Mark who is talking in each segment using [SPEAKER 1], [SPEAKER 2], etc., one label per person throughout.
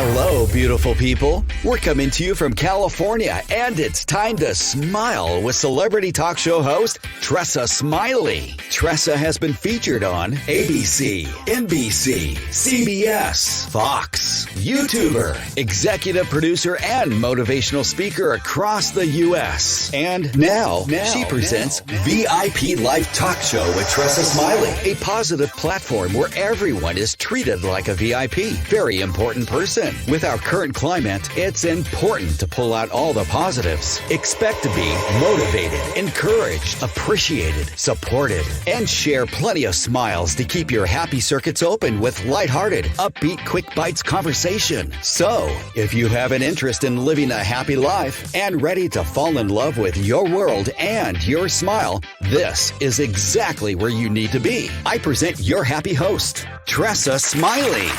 [SPEAKER 1] Hello, beautiful people. We're coming to you from California, and it's time to smile with celebrity talk show host Tressa Smiley. Tressa has been featured on ABC, NBC, CBS, Fox, YouTuber, executive producer, and motivational speaker across the U.S. And now she presents VIP Life Talk Show with Tressa Smiley, a positive platform where everyone is treated like a VIP. Very important person. With our current climate, it's important to pull out all the positives. Expect to be motivated, encouraged, appreciated, supported, and share plenty of smiles to keep your happy circuits open with lighthearted, upbeat, quick bites conversation. So, if you have an interest in living a happy life and ready to fall in love with your world and your smile, this is exactly where you need to be. I present your happy host, Tressa Smiley.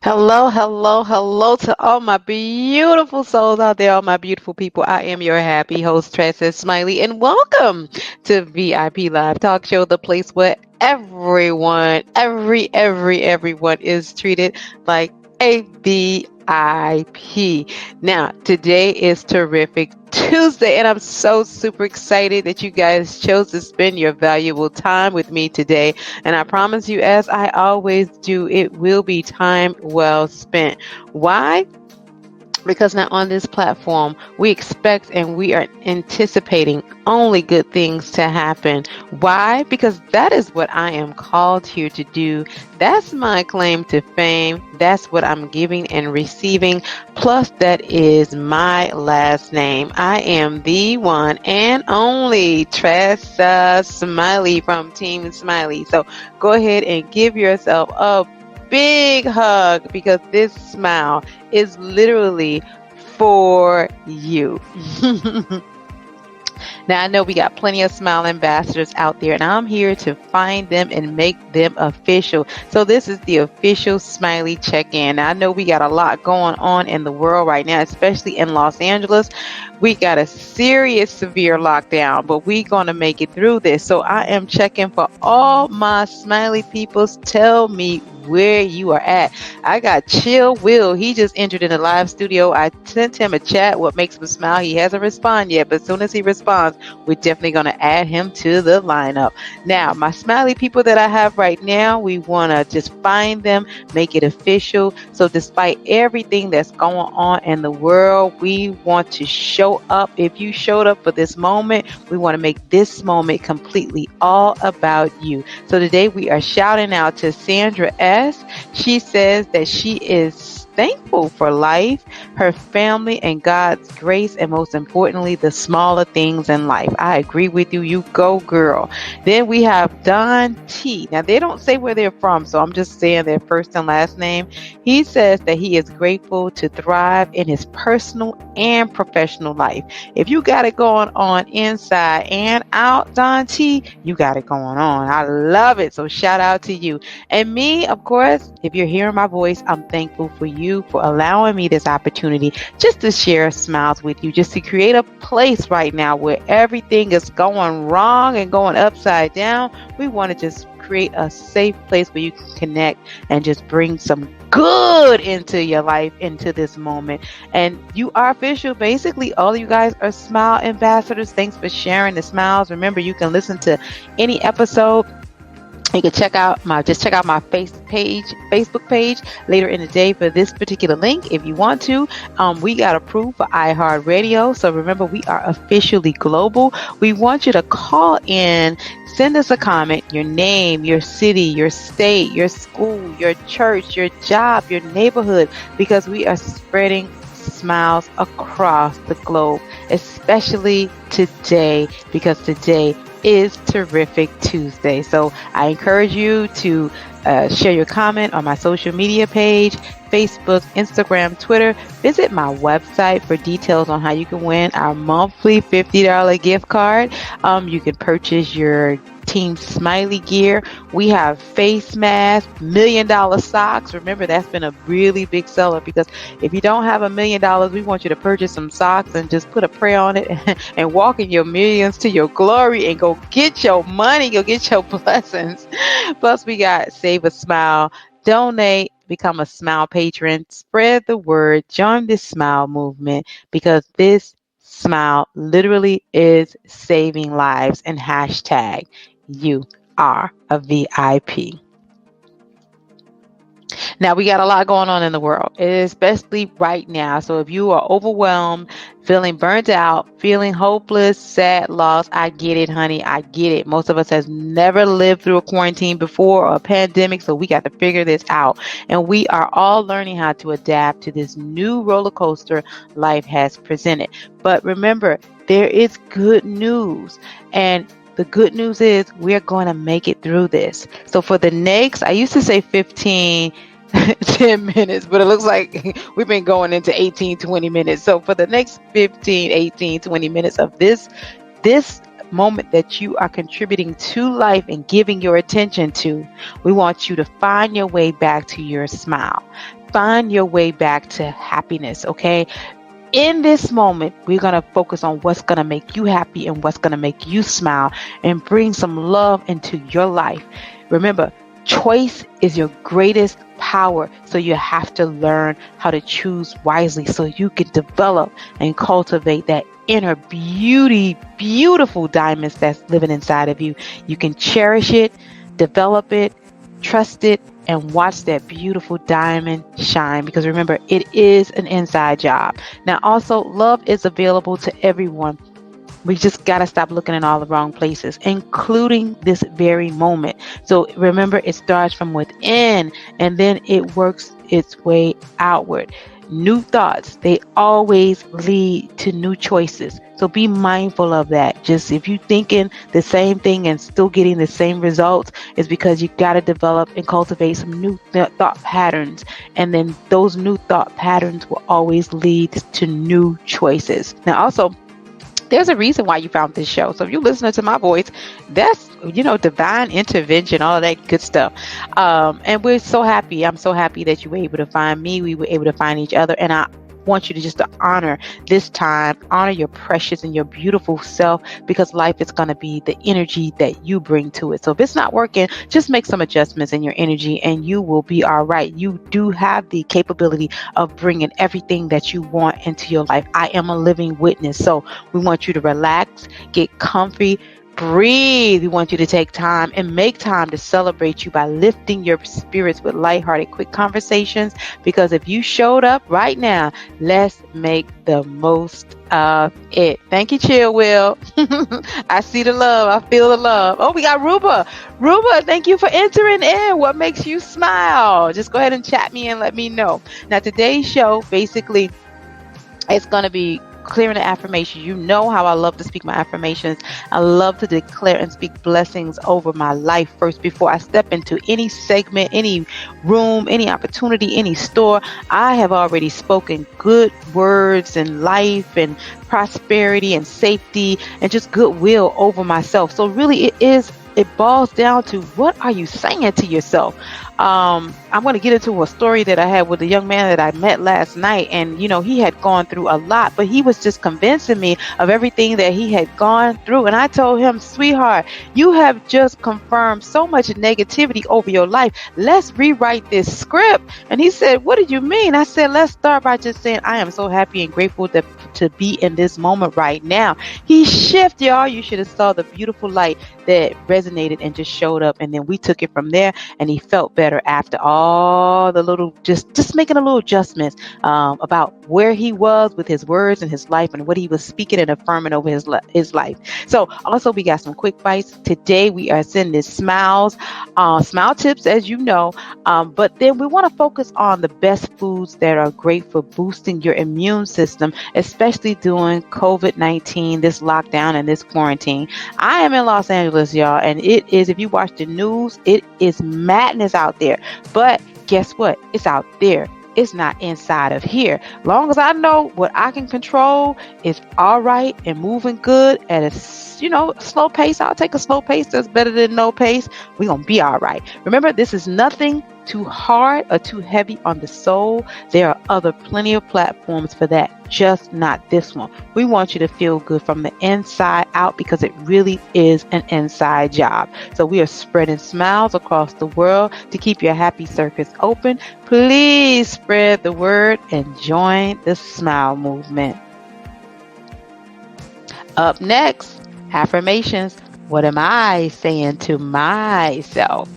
[SPEAKER 2] Hello to all my beautiful souls out there, all my beautiful people. I am your happy host, Tressa Smiley, and welcome to VIP Live Talk Show, the place where everyone is treated like a VIP. Now, today is Terrific Tuesday, and I'm so super excited that you guys chose to spend your valuable time with me today. And I promise you, as I always do, it will be time well spent. Why? Because now on this platform, we expect and we are anticipating only good things to happen. Why? Because that is what I am called here to do. That's my claim to fame. That's what I'm giving and receiving. Plus, that is my last name. I am the one and only Tressa Smiley from Team Smiley. So go ahead and give yourself a big hug, because this smile is literally for you. Now, I know we got plenty of smile ambassadors out there, and I'm here to find them and make them official. So this is the official Smiley check-in. Now, I know we got a lot going on in the world right now, especially in Los Angeles. We got a serious, severe lockdown, but we're going to make it through this. So I am checking for all my Smiley peoples. Tell me where you are at. I got Chill Will. He just entered in the live studio. I sent him a chat, what makes him smile. He hasn't responded yet, but as soon as he responds, we're definitely going to add him to the lineup. Now, my Smiley people that I have right now, we want to just find them, make it official. So despite everything that's going on in the world, we want to show up. If you showed up for this moment, we want to make this moment completely all about you. So today we are shouting out to Sandra S. She says that she is thankful for life, her family, and God's grace, and most importantly, the smaller things in life. I agree with you. You go, girl. Then we have Don T. Now, they don't say where they're from, so I'm just saying their first and last name. He says that he is grateful to thrive in his personal and professional life. If you got it going on inside and out, Don T, you got it going on. I love it. So shout out to you. And me, of course, if you're hearing my voice, I'm thankful for you for allowing me this opportunity just to share smiles with you, just to create a place right now where everything is going wrong and going upside down. We want to just create a safe place where you can connect and just bring some good into your life, into this moment. And you are official. Basically, all of you guys are smile ambassadors. Thanks for sharing the smiles. Remember, you can listen to any episode. You can check out my Facebook page later in the day for this particular link if you want to. We got approved for iHeartRadio. So remember, we are officially global. We want you to call in, send us a comment, your name, your city, your state, your school, your church, your job, your neighborhood, because we are spreading smiles across the globe, especially today, because today is Terrific Tuesday. So I encourage you to share your comment on my social media page, Facebook, Instagram, Twitter. Visit my website for details on how you can win our monthly $50 gift card. You can purchase your Team Smiley gear. We have face masks, $1 million socks. Remember, that's been a really big seller, because if you don't have $1 million, we want you to purchase some socks and just put a prayer on it and walk in your millions to your glory and go get your money, go get your blessings. Plus, we got Save a Smile donate, become a Smile patron, spread the word, join this Smile movement because this smile literally is saving lives. And hashtag you are a VIP. Now, we got a lot going on in the world, especially right now. So if you are overwhelmed, feeling burnt out, feeling hopeless, sad, lost, I get it, honey. I get it. Most of us has never lived through a quarantine before or a pandemic, so we got to figure this out. And we are all learning how to adapt to this new roller coaster life has presented. But remember, there is good news. And the good news is we're going to make it through this. So for the next, I used to say 15 10 minutes, but it looks like we've been going into 18, 20 minutes. So for the next 15, 18, 20 minutes of this moment that you are contributing to life and giving your attention to, we want you to find your way back to your smile. Find your way back to happiness, okay? In this moment, we're going to focus on what's going to make you happy and what's going to make you smile and bring some love into your life. Remember, choice is your greatest power. So you have to learn how to choose wisely so you can develop and cultivate that inner beautiful diamonds that's living inside of you. You can cherish it, develop it, trust it, and watch that beautiful diamond shine, because remember, it is an inside job. Now, also, love is available to everyone. We just got to stop looking in all the wrong places, including this very moment. So remember, it starts from within and then it works its way outward. New thoughts, they always lead to new choices. So be mindful of that. Just if you're thinking the same thing and still getting the same results, it's because you got to develop and cultivate some new thought patterns. And then those new thought patterns will always lead to new choices. Now, also, there's a reason why you found this show. So if you're listening to my voice, that's, divine intervention, all of that good stuff. And we're so happy. I'm so happy that you were able to find me. We were able to find each other. And I want you to just honor this time, honor your precious and your beautiful self, because life is going to be the energy that you bring to it. So if it's not working, just make some adjustments in your energy and you will be all right. You do have the capability of bringing everything that you want into your life. I am a living witness. So we want you to relax, get comfy, breathe. We want you to take time and make time to celebrate you by lifting your spirits with lighthearted, quick conversations. Because if you showed up right now, let's make the most of it. Thank you, Chill Will. I see the love. I feel the love. Oh, we got Ruba. Ruba, thank you for entering in. What makes you smile? Just go ahead and chat me and let me know. Now, today's show, basically, it's going to be clearing the affirmations. You know how I love to speak my affirmations. I love to declare and speak blessings over my life first before I step into any segment, any room, any opportunity, any store. I have already spoken good words and life and prosperity and safety and just goodwill over myself. So really it boils down to, what are you saying to yourself? I'm going to get into a story that I had with a young man that I met last night. And, he had gone through a lot, but he was just convincing me of everything that he had gone through. And I told him, sweetheart, you have just confirmed so much negativity over your life. Let's rewrite this script. And he said, what do you mean? I said, let's start by just saying, I am so happy and grateful to be in this moment right now. He shifted, y'all. You should have saw the beautiful light that resonated and just showed up. And then we took it from there, and he felt better after all the little, just making a little adjustments about where he was with his words and his life and what he was speaking and affirming over his life. So also, we got some quick bites. Today we are sending smile tips, as you know, but then we want to focus on the best foods that are great for boosting your immune system, especially during COVID-19, this lockdown and this quarantine. I am in Los Angeles, y'all, and it is, if you watch the news, it is madness out there. But guess what? It's out there. It's not inside of here. Long as I know what I can control is all right and moving good at a slow pace. I'll take a slow pace. That's better than no pace. We're going to be all right. Remember, this is nothing too hard or too heavy on the soul, there are other plenty of platforms for that, just not this one. We want you to feel good from the inside out because it really is an inside job. So we are spreading smiles across the world to keep your happy circus open. Please spread the word and join the smile movement. Up next, affirmations. What am I saying to myself?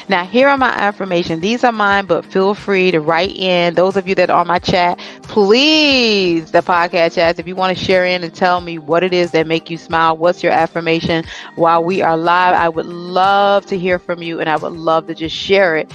[SPEAKER 2] Now, here are my affirmations. These are mine, but feel free to write in. Those of you that are on my chat, please, the podcast chat, if you want to share in and tell me what it is that make you smile, what's your affirmation while we are live, I would love to hear from you, and I would love to just share it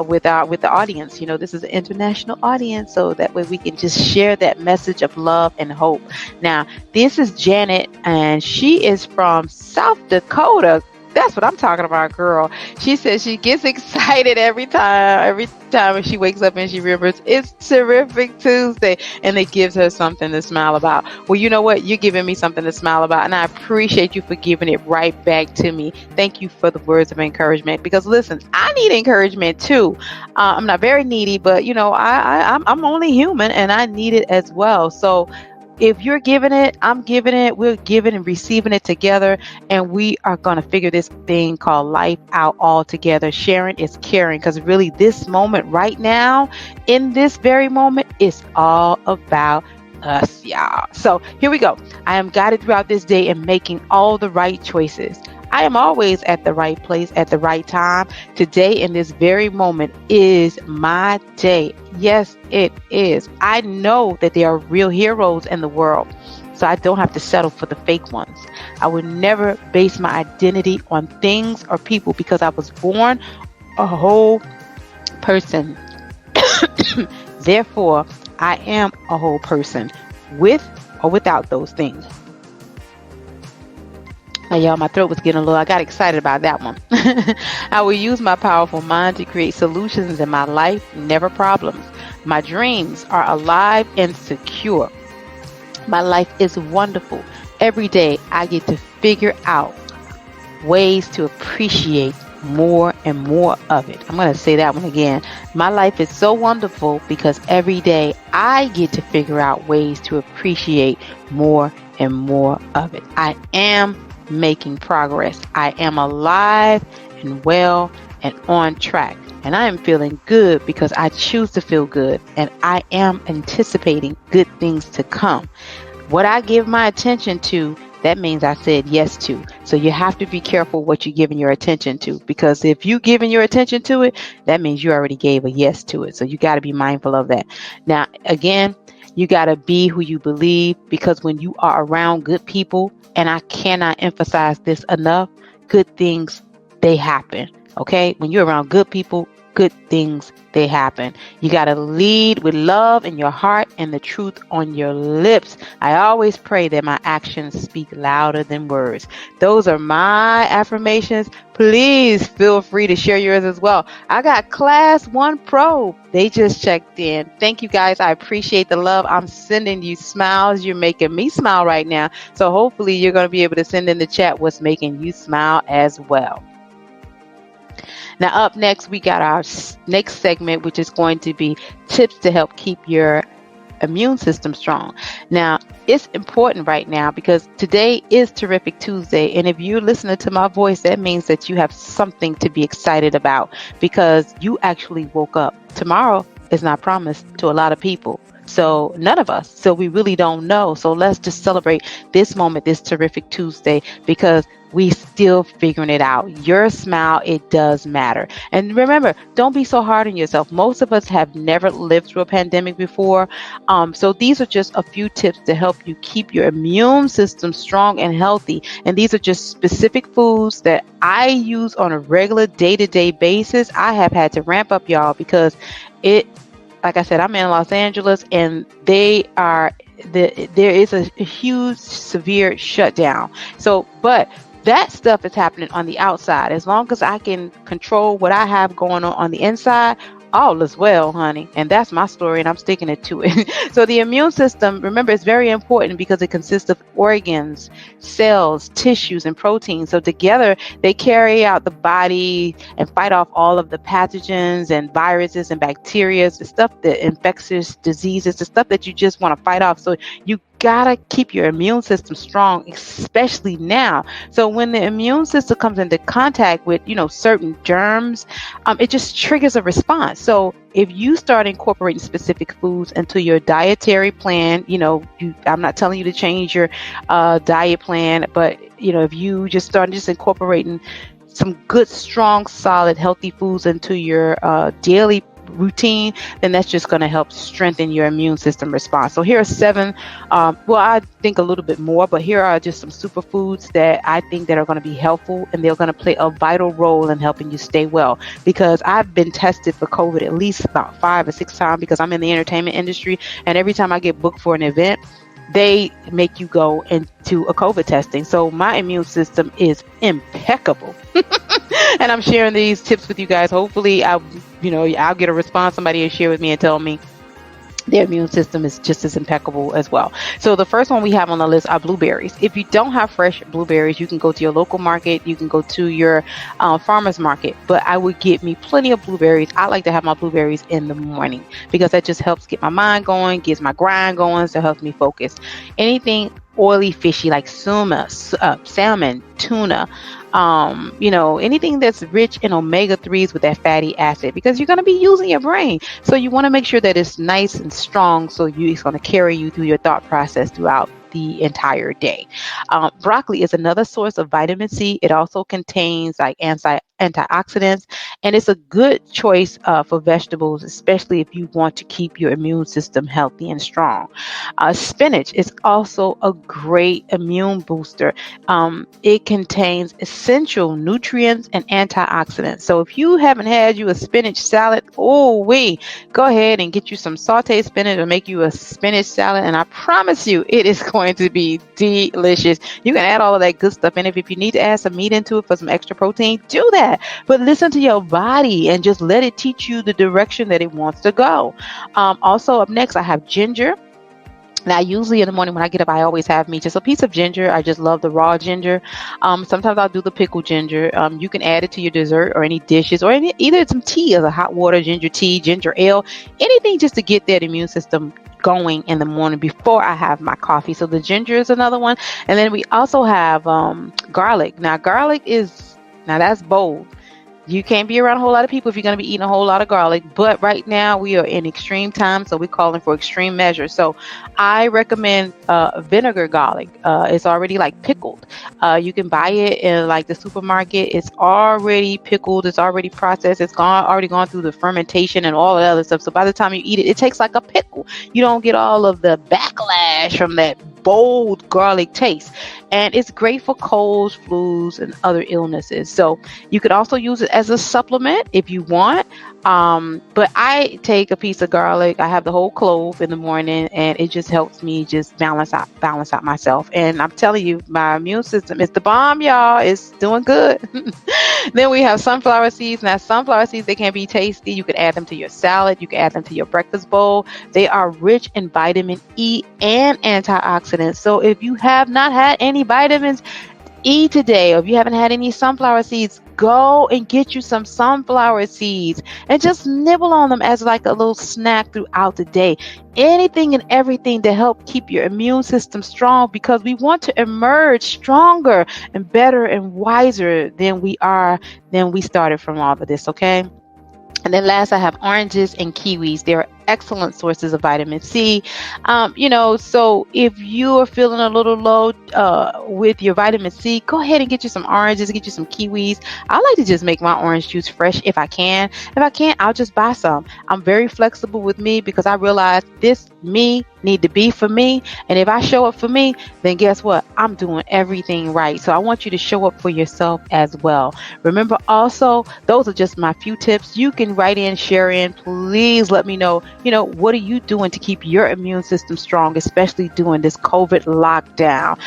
[SPEAKER 2] with the audience. You know, this is an international audience, so that way we can just share that message of love and hope. Now, this is Janet, and she is from South Dakota. That's what I'm talking about, girl. She says she gets excited every time she wakes up and she remembers it's Terrific Tuesday, and it gives her something to smile about. Well, you know what? You're giving me something to smile about, and I appreciate you for giving it right back to me. Thank you for the words of encouragement, because listen, I need encouragement too. I'm not very needy, but you know, I'm only human, and I need it as well. So if you're giving it, I'm giving it, we're giving and receiving it together, and we are going to figure this thing called life out all together. Sharing is caring, because really this moment right now, in this very moment, it's all about us, y'all. So here we go. I am guided throughout this day in making all the right choices. I am always at the right place at the right time. Today, in this very moment, is my day. Yes, it is. I know that there are real heroes in the world, so I don't have to settle for the fake ones. I would never base my identity on things or people, because I was born a whole person. Therefore, I am a whole person, with or without those things. Y'all, my throat was getting a little, I got excited about that one. I will use my powerful mind to create solutions in my life, never problems. My dreams are alive and secure. My life is wonderful. Every day I get to figure out ways to appreciate more and more of it. I'm going to say that one again. My life is so wonderful because every day I get to figure out ways to appreciate more and more of it. I am making progress. I am alive and well and on track. And I am feeling good because I choose to feel good. And I am anticipating good things to come. What I give my attention to, that means I said yes to. So you have to be careful what you're giving your attention to, because if you're giving your attention to it, that means you already gave a yes to it. So you got to be mindful of that. Now, again, you got to be who you believe, because when you are around good people, and I cannot emphasize this enough, good things, they happen. Okay? When you're around good people, good things, they happen. You got to lead with love in your heart and the truth on your lips. I always pray that my actions speak louder than words. Those are my affirmations. Please feel free to share yours as well. I got Class 1 Pro. They just checked in. Thank you guys. I appreciate the love. I'm sending you smiles. You're making me smile right now. So hopefully you're going to be able to send in the chat what's making you smile as well. Now, up next, we got our next segment, which is going to be tips to help keep your immune system strong. Now, it's important right now because today is Terrific Tuesday. And if you're listening to my voice, that means that you have something to be excited about, because you actually woke up. Tomorrow is not promised to a lot of people. So none of us. So we really don't know. So let's just celebrate this moment, this Terrific Tuesday, because we still figuring it out. Your smile, it does matter. And remember, don't be so hard on yourself. Most of us have never lived through a pandemic before. So these are just a few tips to help you keep your immune system strong and healthy. And these are just specific foods that I use on a regular day-to-day basis. I have had to ramp up, y'all, because like I said, I'm in Los Angeles, and there is a huge, severe shutdown. So, but that stuff is happening on the outside. As long as I can control what I have going on the inside, All is well, honey. And that's my story, and I'm sticking it to it. So the immune system, remember, it's very important because it consists of organs, cells, tissues, and proteins. So together, they carry out the body and fight off all of the pathogens and viruses and bacteria, the stuff that infectious diseases, the stuff that you just want to fight off. So you gotta keep your immune system strong, especially now. So when the immune system comes into contact with, certain germs, it just triggers a response. So if you start incorporating specific foods into your dietary plan, I'm not telling you to change your diet plan, but if you just start incorporating some good, strong, solid, healthy foods into your daily routine, then that's just going to help strengthen your immune system response. So here are 7, I think a little bit more, but here are just some superfoods that I think that are going to be helpful, and they're going to play a vital role in helping you stay well, because I've been tested for COVID at least about 5 or 6 times, because I'm in the entertainment industry, and every time I get booked for an event, they make you go into a COVID testing. So my immune system is impeccable. And I'm sharing these tips with you guys. Hopefully I'll get a response. Somebody will share with me and tell me their immune system is just as impeccable as well. So the first one we have on the list are blueberries. If you don't have fresh blueberries, you can go to your local market. You can go to your farmer's market. But I would get me plenty of blueberries. I like to have my blueberries in the morning because that just helps get my mind going, gets my grind going, so it helps me focus. Anything oily, fishy like salmon, tuna, anything that's rich in omega-3s with that fatty acid, because you're going to be using your brain. So you want to make sure that it's nice and strong, so it's going to carry you through your thought process throughout the entire day. Broccoli is another source of vitamin C. It also contains like antioxidants, and it's a good choice for vegetables, especially if you want to keep your immune system healthy and strong. Spinach is also a great immune booster. It contains essential nutrients and antioxidants. So if you haven't had you a spinach salad, go ahead and get you some sauteed spinach or make you a spinach salad, and I promise you it is going to be delicious. You can add all of that good stuff in it. If you need to add some meat into it for some extra protein, do that. But listen to your body and just let it teach you the direction that it wants to go. Also up next, I have ginger. Now, usually in the morning when I get up, I always have me just a piece of ginger. I just love the raw ginger. Sometimes I'll do the pickled ginger. You can add it to your dessert or any dishes, or either some tea, as a hot water ginger tea, ginger ale, anything just to get that immune system going in the morning before I have my coffee. So the ginger is another one. And then we also have garlic. Now, that's bold. You can't be around a whole lot of people if you're going to be eating a whole lot of garlic. But right now we are in extreme times, so we're calling for extreme measures. So I recommend vinegar garlic. It's already like pickled. You can buy it in like the supermarket. It's already pickled. It's already processed. It's already gone through the fermentation and all the other stuff. So by the time you eat it, it tastes like a pickle. You don't get all of the backlash from that bold garlic taste. And it's great for colds, flus, and other illnesses. So you could also use it as a supplement if you want. But I take a piece of garlic. I have the whole clove in the morning, and it just helps me just balance out myself. And I'm telling you, my immune system is the bomb, y'all. It's doing good. Then we have sunflower seeds. Now, sunflower seeds, they can be tasty. You could add them to your salad. You can add them to your breakfast bowl. They are rich in vitamin E and antioxidants. So if you have not had any vitamins E today, or if you haven't had any sunflower seeds, go and get you some sunflower seeds and just nibble on them as like a little snack throughout the day. Anything and everything to help keep your immune system strong, because we want to emerge stronger and better and wiser than we started from all of this, okay? And then last, I have oranges and kiwis. They're excellent sources of vitamin C. So if you are feeling a little low with your vitamin C, go ahead and get you some oranges, get you some kiwis. I like to just make my orange juice fresh if I can. If I can't, I'll just buy some. I'm very flexible with me because I realize this need to be for me. And if I show up for me, then guess what? I'm doing everything right. So I want you to show up for yourself as well. Remember also, those are just my few tips. You can write in, share in. Please let me know, what are you doing to keep your immune system strong, especially during this COVID lockdown?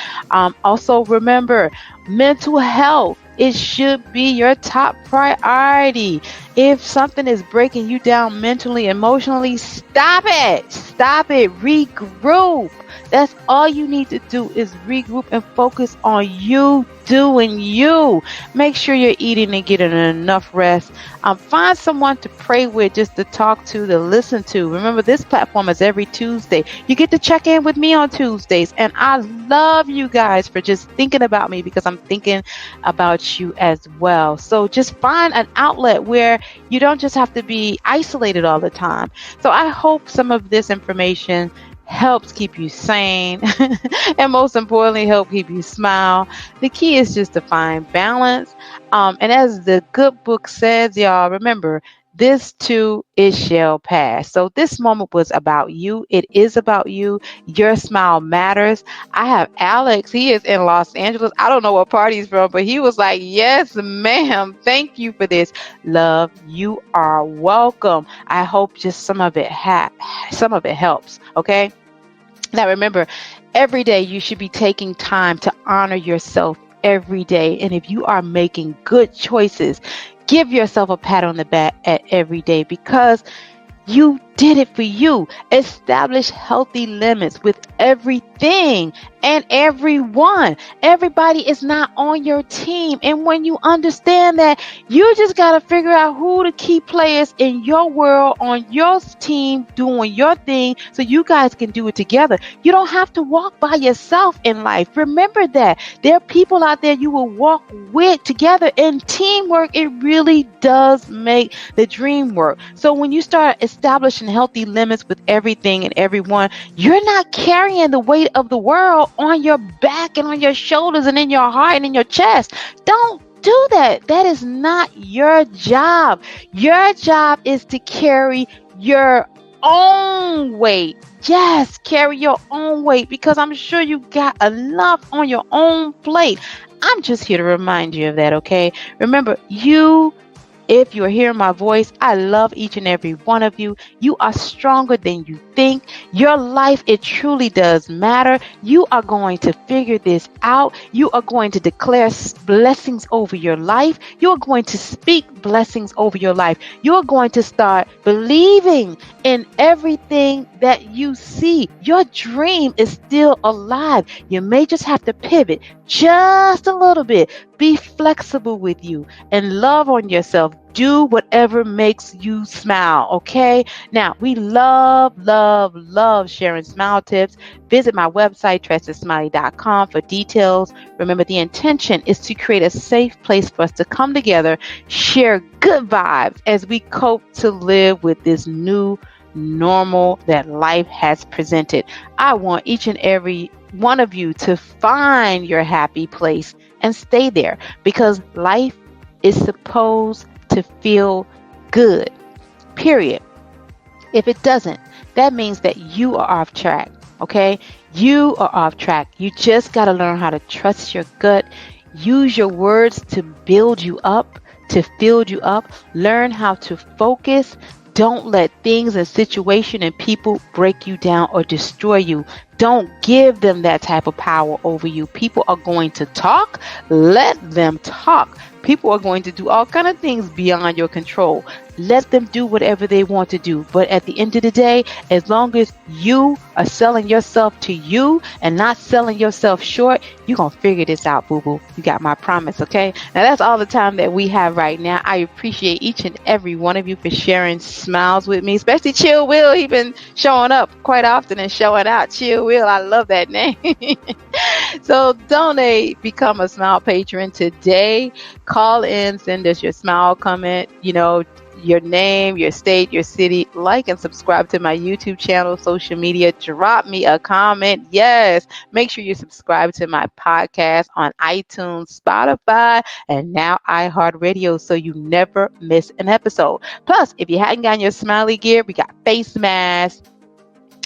[SPEAKER 2] Also, remember, mental health It should be your top priority. If something is breaking you down mentally, emotionally, stop it. Stop it. Regroup. That's all you need to do is regroup and focus on you doing you. Make sure you're eating and getting enough rest. Find someone to pray with, just to talk to listen to. Remember, this platform is every Tuesday. You get to check in with me on Tuesdays. And I love you guys for just thinking about me, because I'm thinking about you as well. So just find an outlet where you don't just have to be isolated all the time. So I hope some of this information helps keep you sane and most importantly help keep you smile. The key is just to find balance, and as the good book says, y'all, remember, this too it shall pass. So this moment was about you. It is about you. Your smile matters. I have Alex. He is in Los Angeles. I don't know what part he's from, but he was like, yes ma'am, thank you for this. Love, you are welcome. I hope just some of it helps. Okay, now remember, every day you should be taking time to honor yourself every day. And if you are making good choices, give yourself a pat on the back at every day, because you did it for you. Establish healthy limits with everything and everyone. Everybody is not on your team. And when you understand that, you just got to figure out who the key players in your world, on your team, doing your thing, so you guys can do it together. You don't have to walk by yourself in life. Remember that. There are people out there you will walk with together. In teamwork, it really does make the dream work. So when you start establishing healthy limits with everything and everyone, you're not carrying the weight of the world on your back and on your shoulders and in your heart and in your chest. Don't do that. That is not your job. Your job is to carry your own weight. Yes, carry your own weight, because I'm sure you got enough on your own plate. I'm just here to remind you of that, okay? Remember, if you are hearing my voice, I love each and every one of you. You are stronger than you think. Your life, it truly does matter. You are going to figure this out. You are going to declare blessings over your life. You are going to speak blessings over your life. You are going to start believing in everything that you see. Your dream is still alive. You may just have to pivot just a little bit. Be flexible with you and love on yourself. Do whatever makes you smile, okay? Now, we love sharing smile tips. Visit my website, TressaSmiley.com, for details. Remember, the intention is to create a safe place for us to come together, share good vibes as we cope to live with this new normal that life has presented. I want each and every one of you to find your happy place and stay there, because life is supposed to feel good, period. If it doesn't, that means that you are off track, okay? You are off track. You just got to learn how to trust your gut. Use your words to build you up, to build you up. Learn how to focus. Don't let things and situation and people break you down or destroy you. Don't give them that type of power over you. People are going to talk. Let them talk. People are going to do all kinds of things beyond your control. Let them do whatever they want to do. But at the end of the day, as long as you are selling yourself to you and not selling yourself short, you're going to figure this out, boo-boo. You got my promise, okay? Now, that's all the time that we have right now. I appreciate each and every one of you for sharing smiles with me, especially Chill Will. He's been showing up quite often and showing out. Chill Will, I love that name. So donate, become a Smile patron today. Call in, send us your smile comment, your name, your state, your city. Like and subscribe to my YouTube channel, social media. Drop me a comment. Yes. Make sure you subscribe to my podcast on iTunes, Spotify, and now iHeartRadio, so you never miss an episode. Plus, if you hadn't gotten your smiley gear, we got face masks,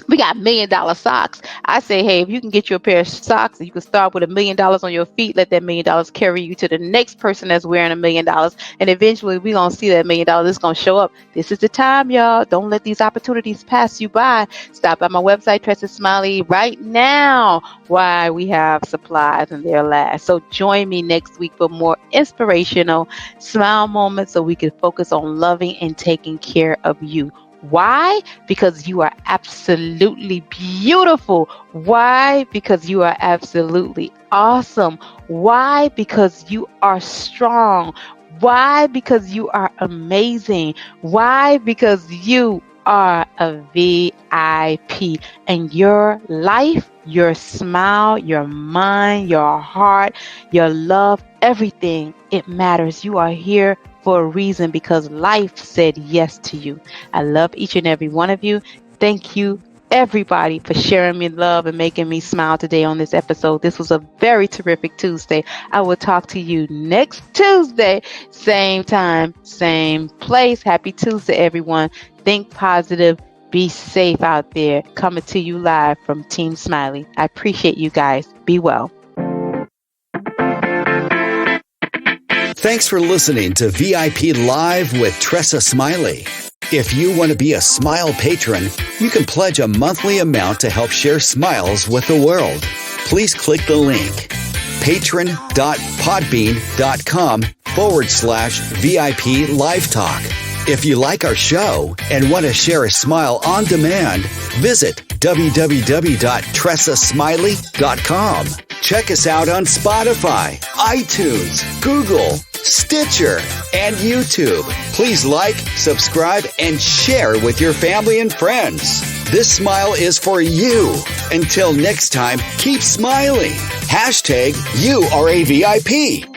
[SPEAKER 2] We got $1 million socks. I say, hey, if you can get you a pair of socks, you can start with $1 million on your feet. Let that $1 million carry you to the next person that's wearing $1 million. And eventually we're going to see that $1 million. It's going to show up. This is the time, y'all. Don't let these opportunities pass you by. Stop by my website, Tressa Smiley, right now while we have supplies and they're last. So join me next week for more inspirational smile moments so we can focus on loving and taking care of you. Why? Because you are absolutely beautiful. Why? Because you are absolutely awesome. Why? Because you are strong. Why? Because you are amazing. Why? Because you are a VIP, and your life, your smile, your mind, your heart, your love, everything, it matters. You are here for a reason because life said yes to you. I love each and every one of you. Thank you, everybody, for sharing me love and making me smile today on this episode. This was a very terrific Tuesday. I will talk to you next Tuesday, same time, same place. Happy Tuesday, everyone. Think positive. Be safe out there. Coming to you live from Team Smiley. I appreciate you guys. Be well.
[SPEAKER 1] Thanks for listening to VIP Live with Tressa Smiley. If you want to be a Smile patron, you can pledge a monthly amount to help share smiles with the world. Please click the link patron.podbean.com/VIP Live Talk. If you like our show and want to share a smile on demand, visit www.tressasmiley.com. Check us out on Spotify, iTunes, Google, Stitcher, and YouTube. Please like, subscribe, and share with your family and friends. This smile is for you. Until next time, keep smiling. #YouRAVIP.